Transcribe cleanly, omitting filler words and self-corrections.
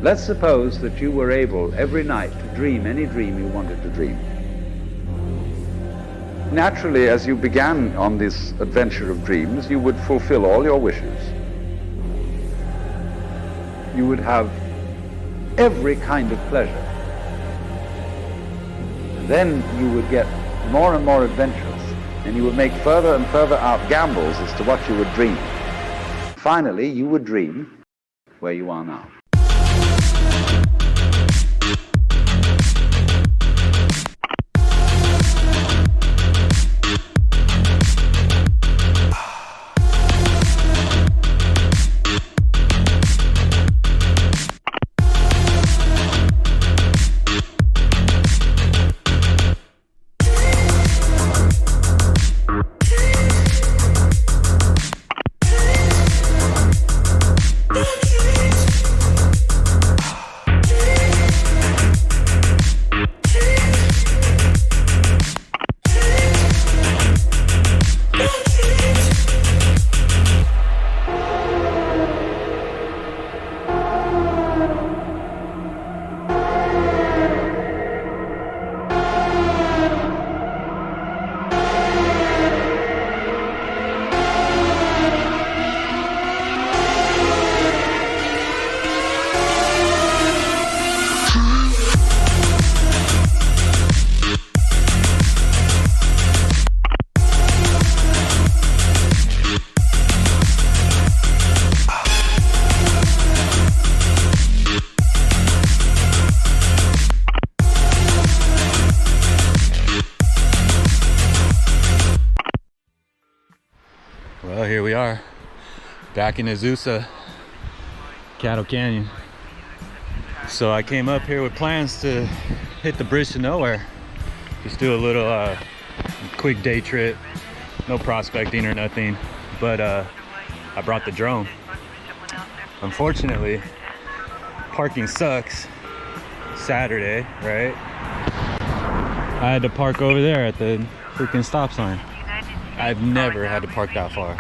Let's suppose that you were able every night to dream any dream you wanted to dream. Naturally, as you began on this adventure of dreams, you would fulfill all your wishes. You would have every kind of pleasure. Then you would get more and more adventurous, and you would make further and further out gambles as to what you would dream. Finally, you would dream where you are now. Well, here we are, back in Azusa, Cattle Canyon. So I came up here with plans to hit the bridge to nowhere. Just do a little quick day trip, no prospecting or nothing, but I brought the drone. Unfortunately, parking sucks. Saturday, right? I had to park over there at the freaking stop sign. I've never had to park that far.